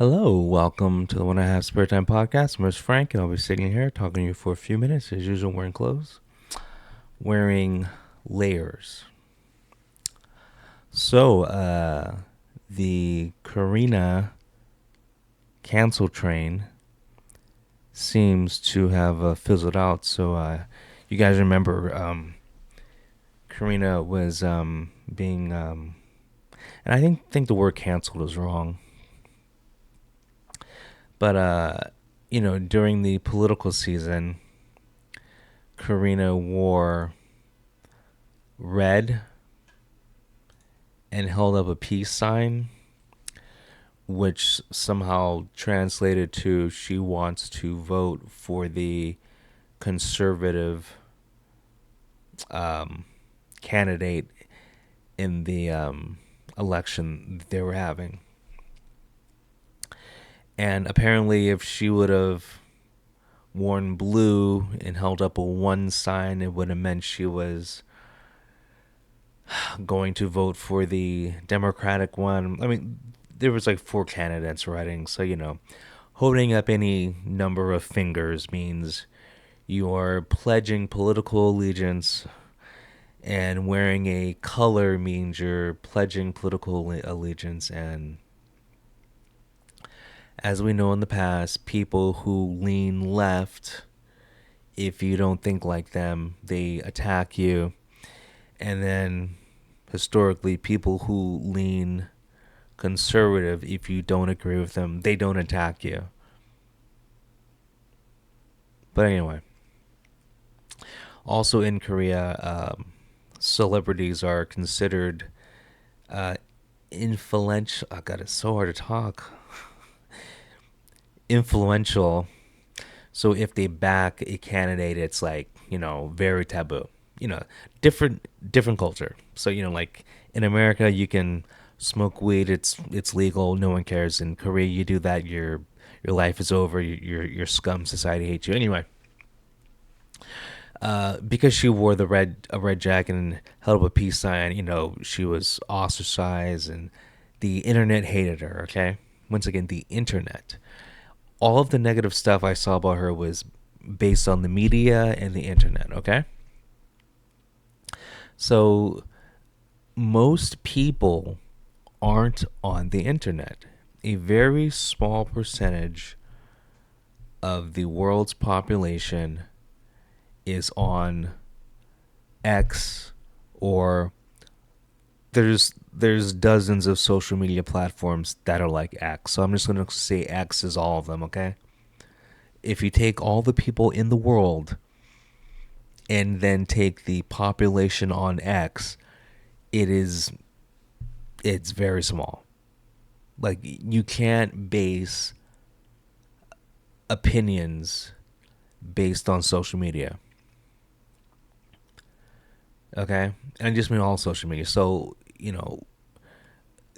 Hello, welcome to the One I Have Spare Time podcast. My name is Frank, and I'll be sitting here talking to you for a few minutes, as usual, wearing clothes, wearing layers. So, the Karina cancel train seems to have fizzled out. So, you guys remember Karina was being, and I think the word canceled is wrong. But, during the political season, Karina wore red and held up a peace sign, which somehow translated to she wants to vote for the conservative candidate in the election they were having. And apparently, if she would have worn blue and held up a one sign, it would have meant she was going to vote for the Democratic one. I mean, there was like four candidates running, so holding up any number of fingers means you are pledging political allegiance, and wearing a color means you're pledging political allegiance. And as we know in the past, people who lean left, if you don't think like them, they attack you. And then historically, people who lean conservative, if you don't agree with them, they don't attack you. But anyway, also in Korea, celebrities are considered influential. Oh God, it's so hard to talk. Influential. So if they back a candidate, it's like very taboo. Different culture. So like in America, you can smoke weed. It's legal. No one cares. In Korea, you do that, your life is over. Your scum. Society hates you. Anyway, because she wore a red jacket and held up a peace sign, she was ostracized, and the internet hated her. Okay, once again, the internet. All of the negative stuff I saw about her was based on the media and the internet. Okay, so most people aren't on the internet. A very small percentage of the world's population is on X, or there's dozens of social media platforms that are like X. So I'm just going to say X is all of them, okay? If you take all the people in the world and then take the population on X, it's very small. Like, you can't base opinions based on social media. Okay? And I just mean all social media. So,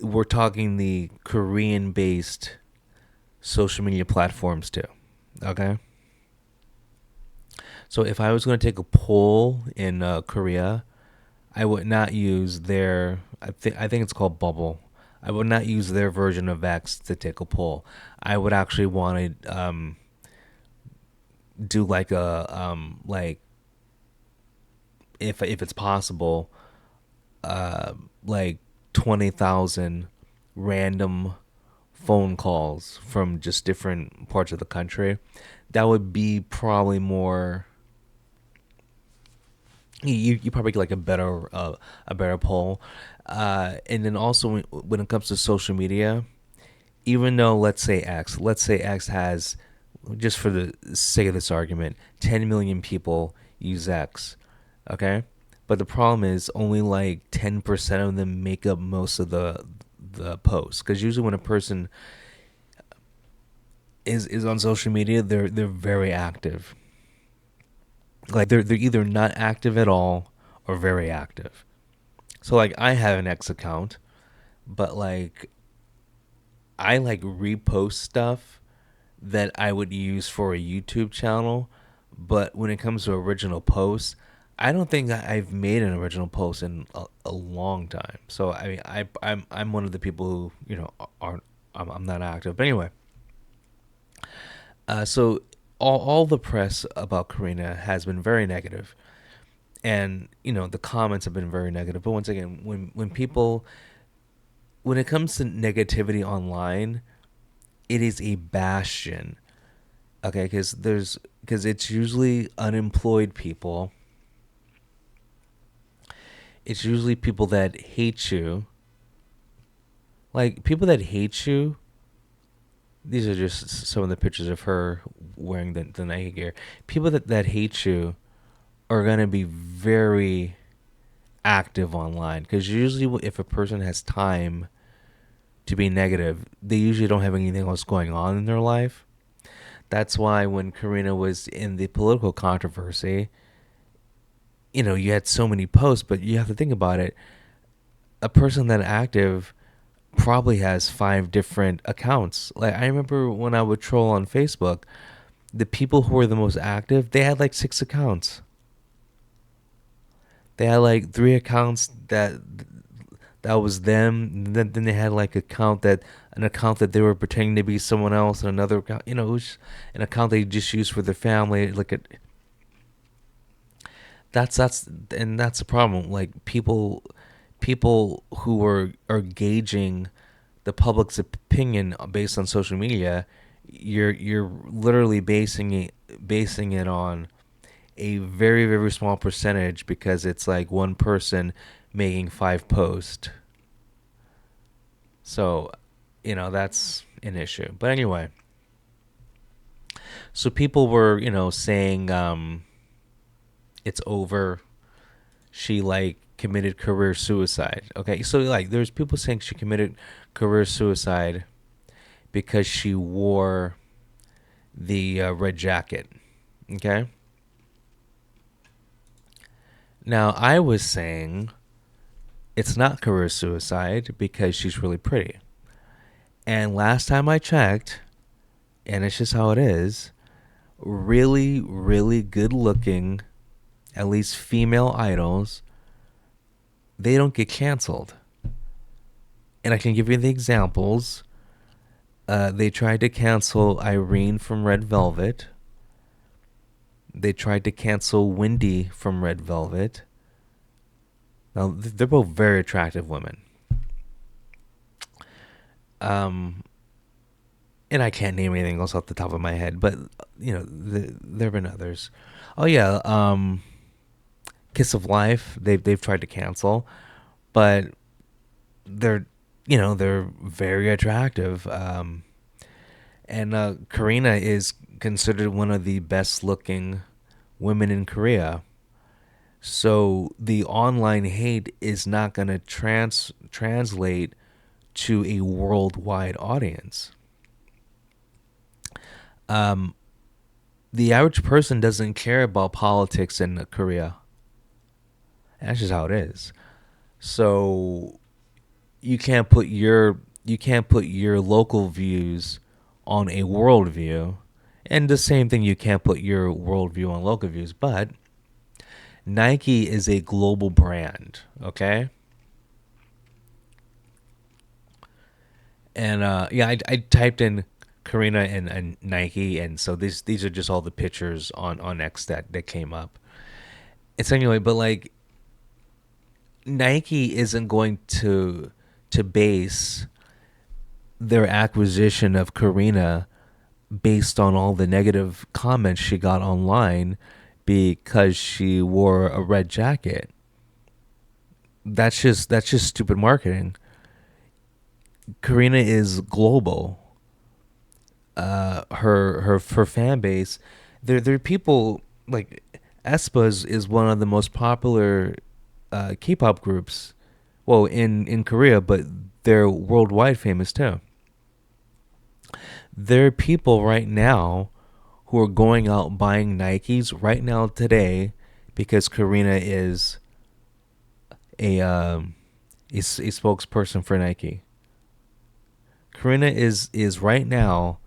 we're talking the Korean based social media platforms too. Okay? So if I was going to take a poll in Korea, I would not use their. I think it's called Bubble. I would not use their version of X to take a poll. I would actually want to do like a like, if it's possible, like 20,000 random phone calls from just different parts of the country. That would be probably more. You probably get like a better poll, and then also when it comes to social media, even though let's say X has, just for the sake of this argument, 10 million people use X, okay, but the problem is only like 10% of them make up most of the posts, because usually when a person is on social media, they're very active. Like they're either not active at all or very active. So like I have an X account, but like I like repost stuff that I would use for a YouTube channel, but when it comes to original posts, I don't think I've made an original post in a long time. So I mean, I'm one of the people who aren't I'm not active. But anyway, so all the press about Karina has been very negative, and the comments have been very negative. But once again, when it comes to negativity online, it is a bastion. Okay, because it's usually unemployed people. It's usually people that hate you. Like people that hate you. These are just some of the pictures of her wearing the Nike gear. People that hate you are gonna be very active online because usually if a person has time to be negative, they usually don't have anything else going on in their life. That's why when Karina was in the political controversy, you had so many posts, but you have to think about it. A person that active probably has 5 different accounts. Like I remember when I would troll on Facebook, the people who were the most active, they had like 6 accounts. They had like 3 accounts that was them. Then they had like an account that they were pretending to be someone else, and another account, it was an account they just used for their family. That's the problem. Like people who are gauging the public's opinion based on social media, you're literally basing it on a very very small percentage because it's like one person making 5 posts. So, that's an issue. But anyway, so people were, saying it's over. She like committed career suicide. Okay, so like there's people saying she committed career suicide because she wore the red jacket. Okay. Now I was saying it's not career suicide because she's really pretty. And last time I checked, and it's just how it is, really, really good looking, at least female idols, they don't get canceled. And I can give you the examples. They tried to cancel Irene from Red Velvet. They tried to cancel Wendy from Red Velvet. Now, they're both very attractive women. Um, and I can't name anything else off the top of my head, but there have been others. Oh yeah, Kiss of Life. They've tried to cancel, but they're they're very attractive. And Karina is considered one of the best looking women in Korea. So the online hate is not going to translate to a worldwide audience. Um, the average person doesn't care about politics in Korea. That's just how it is. So you can't put your local views on a worldview, and the same thing, you can't put your worldview on local views. But Nike is a global brand, okay? And yeah, I typed in Karina and Nike, and so these are just all the pictures on X that came up. It's anyway, but like Nike isn't going to base their acquisition of Karina based on all the negative comments she got online because she wore a red jacket. That's just stupid marketing. Karina is global. Her fan base, there are people like aespa is one of the most popular K-pop groups. Well, in Korea, but they're worldwide famous too. There are people right now who are going out buying Nikes right now today because Karina is a spokesperson for Nike. Karina is right now,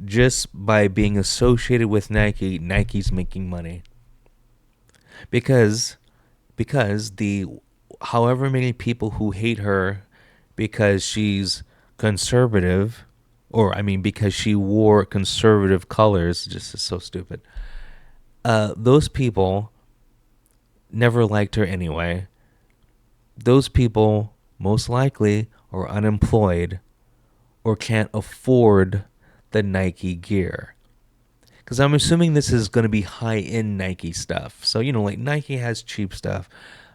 just by being associated with Nike, Nike's making money because the however many people who hate her because she's conservative, or I mean, because she wore conservative colors, just is so stupid. Those people never liked her anyway. Those people most likely are unemployed or can't afford the Nike gear. Because I'm assuming this is going to be high end Nike stuff. So, like Nike has cheap stuff.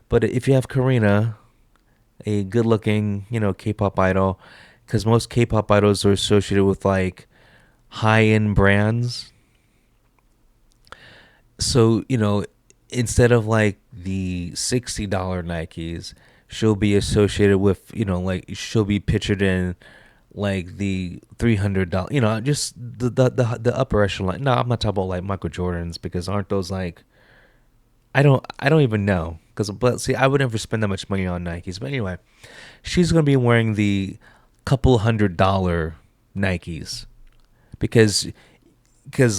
But if you have Karina, a good looking, K pop idol, because most K pop idols are associated with like high end brands. So, instead of like the $60 Nikes, she'll be associated with, like she'll be pictured in like the $300, just the upper echelon. No, I'm not talking about like Michael Jordans, because aren't those like, I don't even know, because but see, I would never spend that much money on Nikes. But anyway, she's gonna be wearing the couple $100 Nikes, because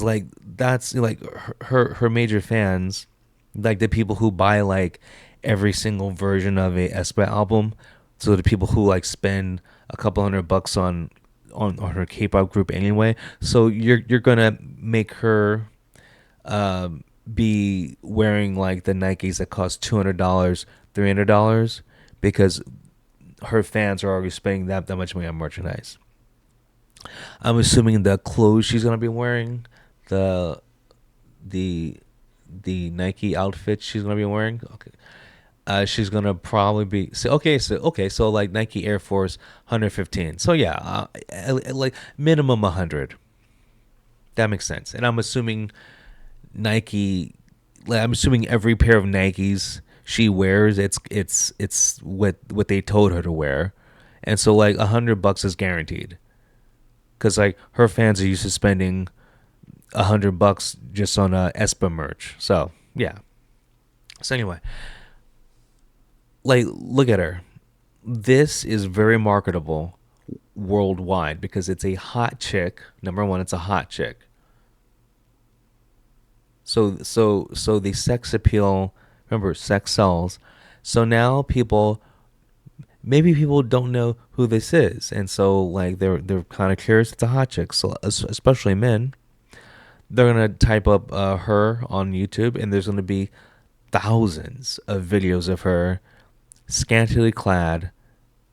like that's like her major fans, like the people who buy like every single version of a aespa album. So the people who like spend a couple $100 on her K-pop group anyway. So you're gonna make her be wearing like the Nikes that cost $200, $300, because her fans are already spending that much money on merchandise. I'm assuming the clothes she's gonna be wearing, the the the Nike outfit she's gonna be wearing. Okay, she's gonna probably be so like Nike Air Force 115. So yeah, like minimum 100. That makes sense. And I'm assuming Nike. Like, I'm assuming every pair of Nikes she wears, it's what they told her to wear, and so like $100 is guaranteed, because like her fans are used to spending $100 just on aespa merch. So yeah. So anyway, like look at her. This is very marketable worldwide because it's a hot chick. Number one, it's a hot chick. So the sex appeal. Remember, sex sells. So now maybe people don't know who this is, and so like they're kind of curious. It's a hot chick. So especially men, they're gonna type up her on YouTube, and there's gonna be thousands of videos of her scantily clad,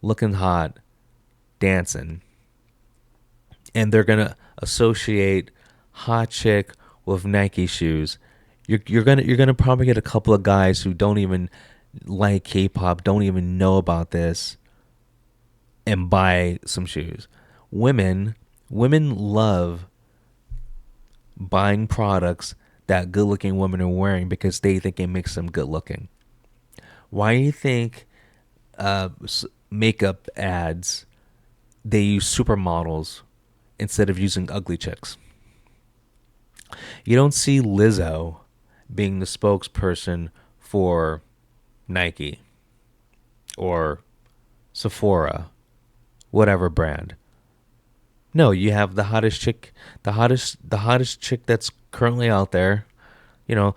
looking hot, dancing, and they're gonna associate hot chick with Nike shoes. You're gonna probably get a couple of guys who don't even like K-pop, don't even know about this, and buy some shoes. Women love buying products that good-looking women are wearing because they think it makes them good-looking. Why do you think makeup ads they use supermodels instead of using ugly chicks? You don't see Lizzo being the spokesperson for Nike or Sephora, whatever brand. No, you have the hottest chick, the hottest chick that's currently out there.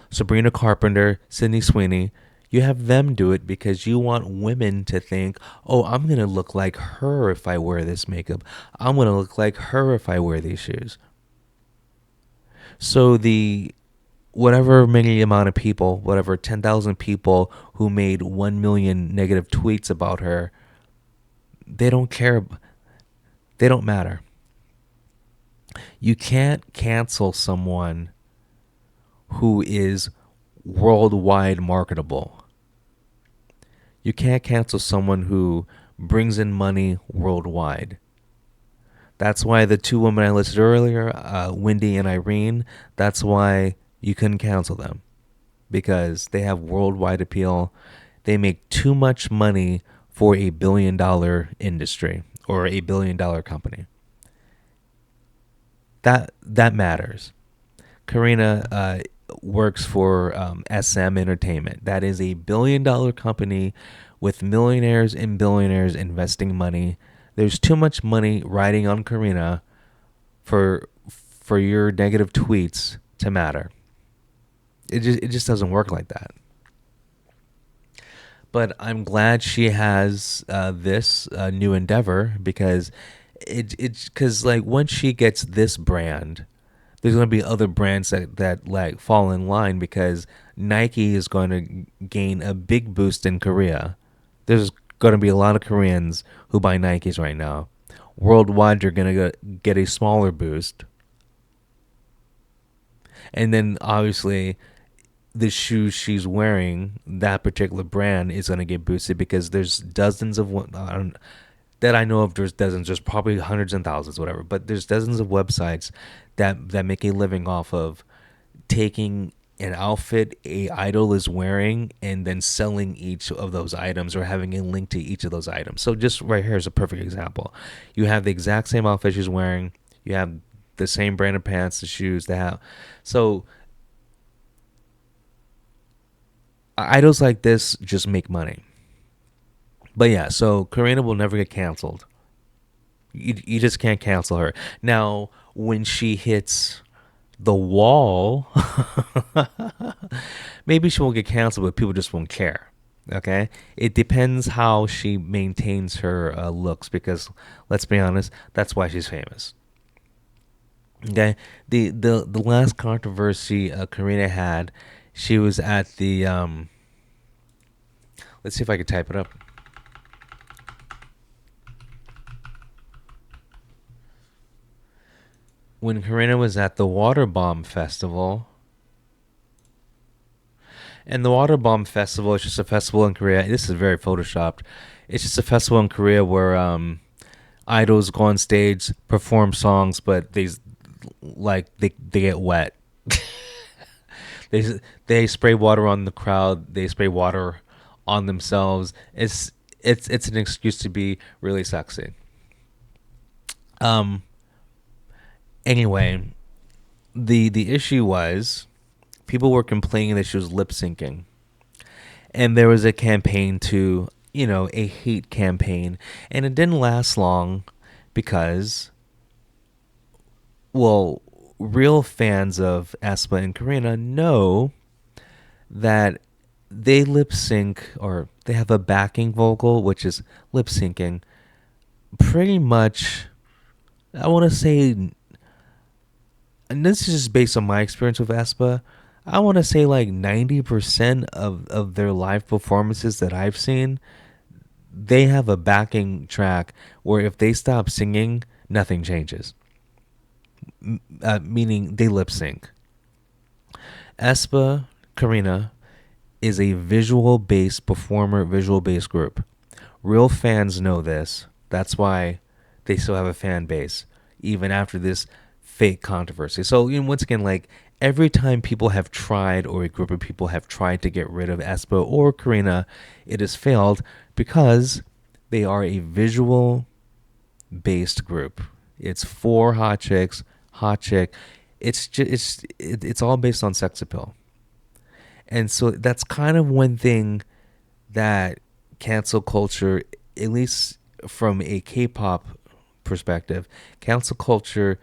Sabrina Carpenter, Sydney Sweeney. You have them do it because you want women to think, "Oh, I'm gonna look like her if I wear this makeup. I'm gonna look like her if I wear these shoes." So the whatever many amount of people, whatever 10,000 people who made 1 million negative tweets about her, they don't care. They don't matter. You can't cancel someone who is worldwide marketable. You can't cancel someone who brings in money worldwide. That's why the two women I listed earlier, Wendy and Irene, that's why you couldn't cancel them, because they have worldwide appeal. They make too much money for $1 billion industry or $1 billion company. That matters. Karina works for SM Entertainment. That is $1 billion company with millionaires and billionaires investing money. There's too much money riding on Karina for your negative tweets to matter. It just doesn't work like that. But I'm glad she has this new endeavor, because It's because like once she gets this brand, there's going to be other brands that like fall in line because Nike is going to gain a big boost in Korea. There's going to be a lot of Koreans who buy Nikes right now. Worldwide, you're going to get a smaller boost. And then obviously, the shoes she's wearing, that particular brand, is going to get boosted because there's dozens of that I know of. There's dozens. There's probably hundreds and thousands, whatever. But there's dozens of websites that make a living off of taking an outfit a idol is wearing and then selling each of those items or having a link to each of those items. So just right here is a perfect example. You have the exact same outfit she's wearing. You have the same brand of pants, the shoes, the hat. So idols like this just make money. But yeah, so Karina will never get canceled. You just can't cancel her. Now, when she hits the wall, maybe she won't get canceled, but people just won't care. Okay, it depends how she maintains her looks because let's be honest, that's why she's famous. Okay, the last controversy Karina had, she was at the let's see if I can type it up. When Karina was at the Water Bomb Festival, and the Water Bomb Festival is just a festival in Korea. This is very photoshopped. It's just a festival in Korea where idols go on stage, perform songs, but they get wet. They spray water on the crowd. They spray water on themselves. It's an excuse to be really sexy. Um. Anyway, the issue was people were complaining that she was lip syncing, and there was a campaign to a hate campaign, and it didn't last long because well, real fans of aespa and Karina know that they lip sync or they have a backing vocal, which is lip syncing, pretty much. I want to say, and this is just based on my experience with aespa. I want to say like 90% of their live performances that I've seen, they have a backing track where if they stop singing, nothing changes. Meaning they lip sync. aespa, Karina, is a visual based performer, visual based group. Real fans know this. That's why they still have a fan base, even after this fake controversy. So, once again, like every time people have tried, or a group of people have tried to get rid of aespa or Karina, it has failed because they are a visual based group. It's four hot chicks, hot chick. It's all based on sex appeal. And so that's kind of one thing that cancel culture, at least from a K-pop perspective, cancel culture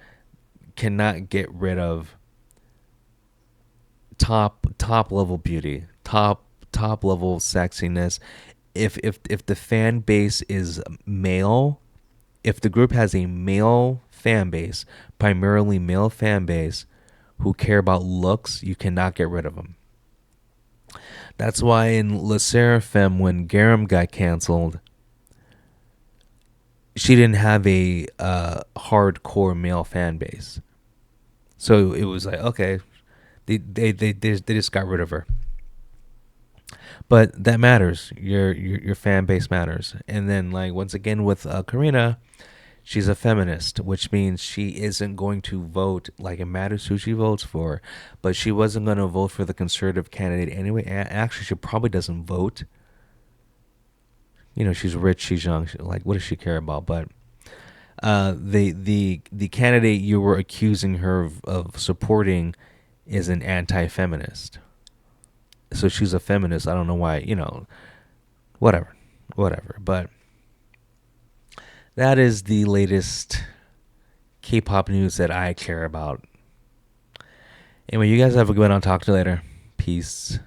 cannot get rid of top level beauty, top level sexiness. If the fan base is male, if the group has a male fan base, primarily male fan base who care about looks, you cannot get rid of them. That's why in Le Seraphim, when Garam got canceled, she didn't have a hardcore male fan base. So it was like, okay, they just got rid of her. But that matters. Your fan base matters. And then like once again with Karina, she's a feminist, which means she isn't going to vote. Like it matters who she votes for, but she wasn't going to vote for the conservative candidate anyway. Actually, she probably doesn't vote. She's rich, she's young. Like, what does she care about? But the candidate you were accusing her of supporting is an anti-feminist. So she's a feminist. I don't know why. Whatever. But that is the latest K-pop news that I care about. Anyway, you guys have a good one. I'll talk to you later. Peace.